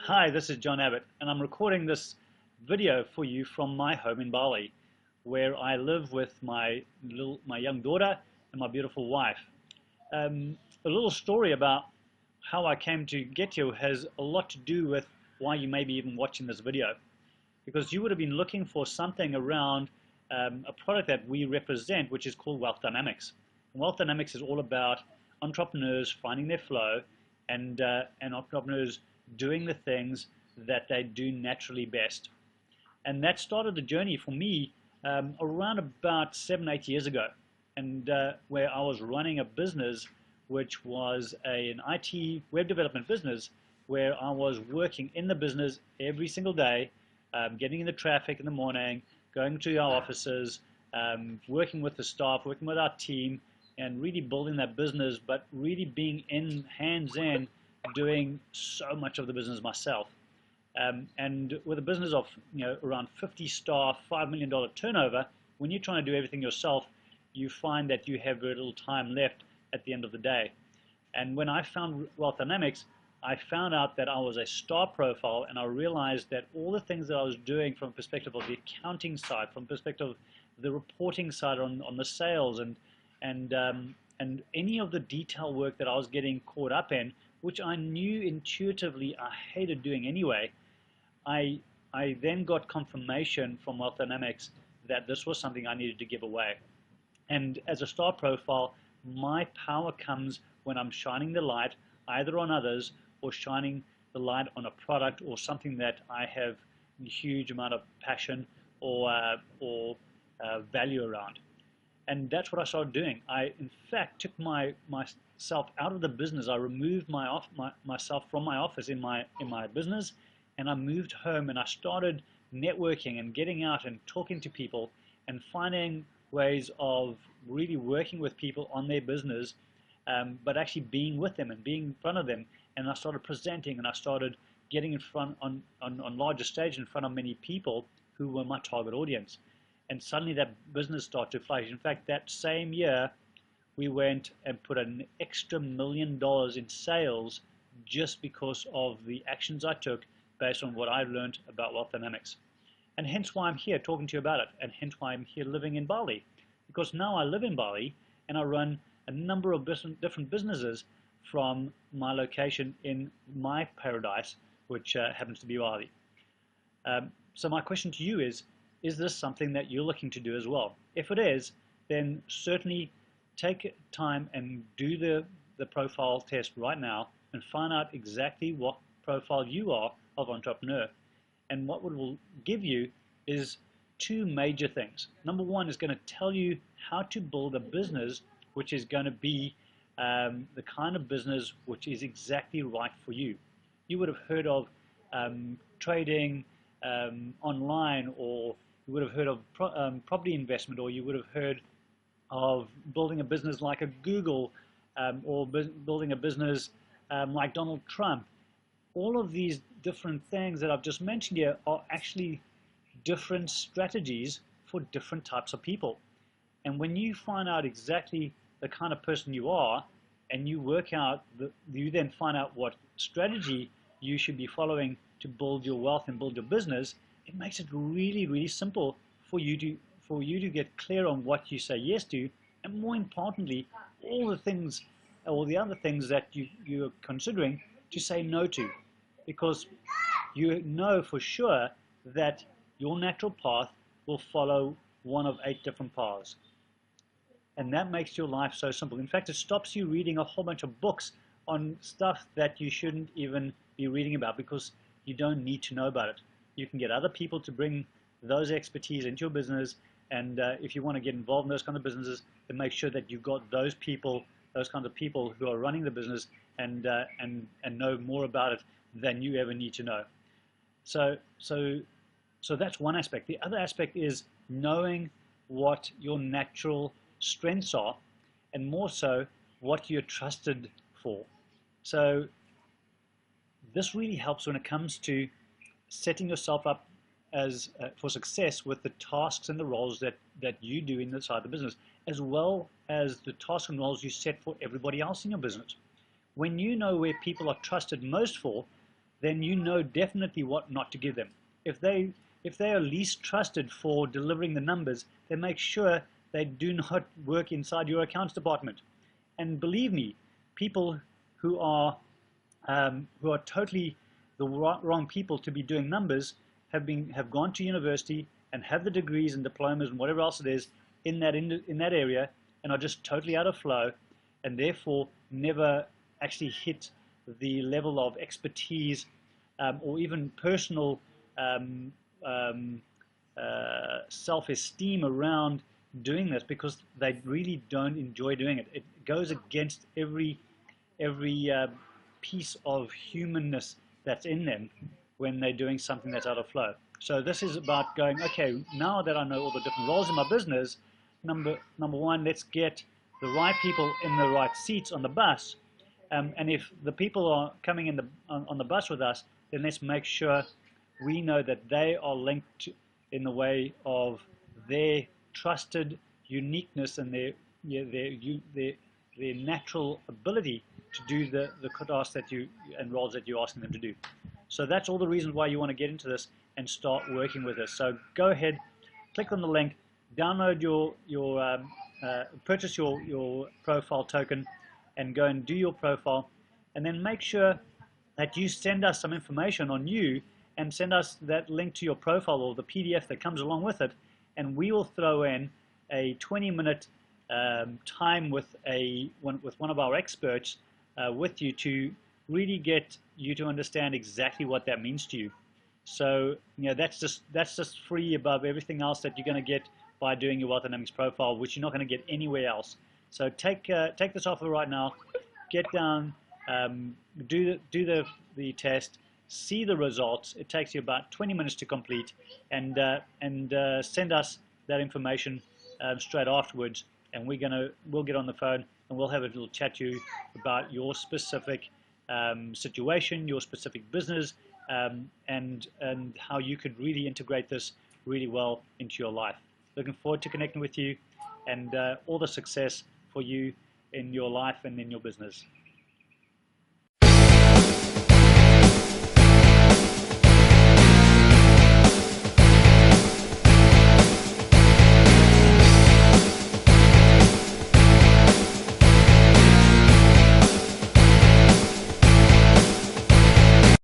Hi, this is John Abbott, and I'm recording this video for you from my home in Bali, where I live with my young daughter and my beautiful wife. A little story about how I came to get here has a lot to do with why you may be even watching this video, because you would have been looking for something around a product that we represent, which is called Wealth Dynamics. And Wealth Dynamics is all about entrepreneurs finding their flow and entrepreneurs doing the things that they do naturally best. And that started the journey for me around about 7-8 years ago, and where I was running a business which was an IT web development business, where I was working in the business every single day, getting in the traffic in the morning, going to our offices, working with the staff, working with our team, and really building that business, but really being in hands-in, doing so much of the business myself. And with a business of around 50 staff, $5 million turnover, when you're trying to do everything yourself, you find that you have very little time left at the end of the day. And when I found Wealth Dynamics, I found out that I was a star profile, and I realized that all the things that I was doing from the perspective of the accounting side, from the perspective of the reporting side on the sales, and any of the detail work that I was getting caught up in, which I knew intuitively I hated doing anyway, I then got confirmation from Wealth Dynamics that this was something I needed to give away. And as a star profile, my power comes when I'm shining the light either on others or shining the light on a product or something that I have a huge amount of passion or value around. And that's what I started doing. I, in fact, took myself out of the business. I removed myself from my office in my business, and I moved home, and I started networking and getting out and talking to people and finding ways of really working with people on their business, but actually being with them and being in front of them. And I started presenting, and I started getting in front on larger stage in front of many people who were my target audience. And suddenly that business started to flourish. In fact, that same year, we went and put an extra $1 million in sales just because of the actions I took based on what I learned about Wealth Dynamics. And hence why I'm here talking to you about it, and hence why I'm here living in Bali. Because now I live in Bali, and I run a number of different businesses from my location in my paradise, which happens to be Bali. So my question to you is this something that you're looking to do as well? If it is, then certainly take time and do the profile test right now and find out exactly what profile you are of entrepreneur. And what it will give you is two major things. Number one is going to tell you how to build a business which is going to be the kind of business which is exactly right for you. You would have heard of trading online, or you would have heard of property investment, or you would have heard of building a business like a Google, or building a business like Donald Trump. All of these different things that I've just mentioned here are actually different strategies for different types of people. And when you find out exactly the kind of person you are, and you work out, you then find out what strategy you should be following to build your wealth and build your business, it makes it really, really simple for you to get clear on what you say yes to, and more importantly, all the other things that you're considering to say no to, because you know for sure that your natural path will follow one of 8 different paths. And that makes your life so simple. In fact, it stops you reading a whole bunch of books on stuff that you shouldn't even be reading about, because you don't need to know about it. You can get other people to bring those expertise into your business, and if you want to get involved in those kind of businesses, then make sure that you've got those kinds of people who are running the business and know more about it than you ever need to know. So that's one aspect. The other aspect is knowing what your natural strengths are, and more so what you're trusted for. So this really helps when it comes to setting yourself up as for success with the tasks and the roles that you do inside the business, as well as the tasks and roles you set for everybody else in your business. When you know where people are trusted most for, then you know definitely what not to give them. If they are least trusted for delivering the numbers, then make sure they do not work inside your accounts department. And believe me, people who are totally the wrong people to be doing numbers have gone to university and have the degrees and diplomas and whatever else it is in that area, and are just totally out of flow, and therefore never actually hit the level of expertise or even personal self-esteem around doing this, because they really don't enjoy doing it. It goes against every piece of humanness that's in them when they're doing something that's out of flow. So this is about going, okay, now that I know all the different roles in my business, number one, let's get the right people in the right seats on the bus. And if the people are coming in on the bus with us, then let's make sure we know that they are linked to, in the way of their trusted uniqueness and their natural ability to do the tasks that you and roles that you're asking them to do. So that's all the reasons why you want to get into this and start working with us. So go ahead, click on the link, download purchase your profile token, and go and do your profile, and then make sure that you send us some information on you and send us that link to your profile or the PDF that comes along with it, and we will throw in a 20-minute time with one of our experts with you to really get you to understand exactly what that means to you. So that's just free above everything else that you're going to get by doing your Wealth Dynamics profile, which you're not going to get anywhere else. So take this offer right now. Get down, do the test, see the results. It takes you about 20 minutes to complete, and send us that information straight afterwards. And we'll get on the phone and we'll have a little chat to you about your specific situation, your specific business, and how you could really integrate this really well into your life. Looking forward to connecting with you, and all the success for you in your life and in your business.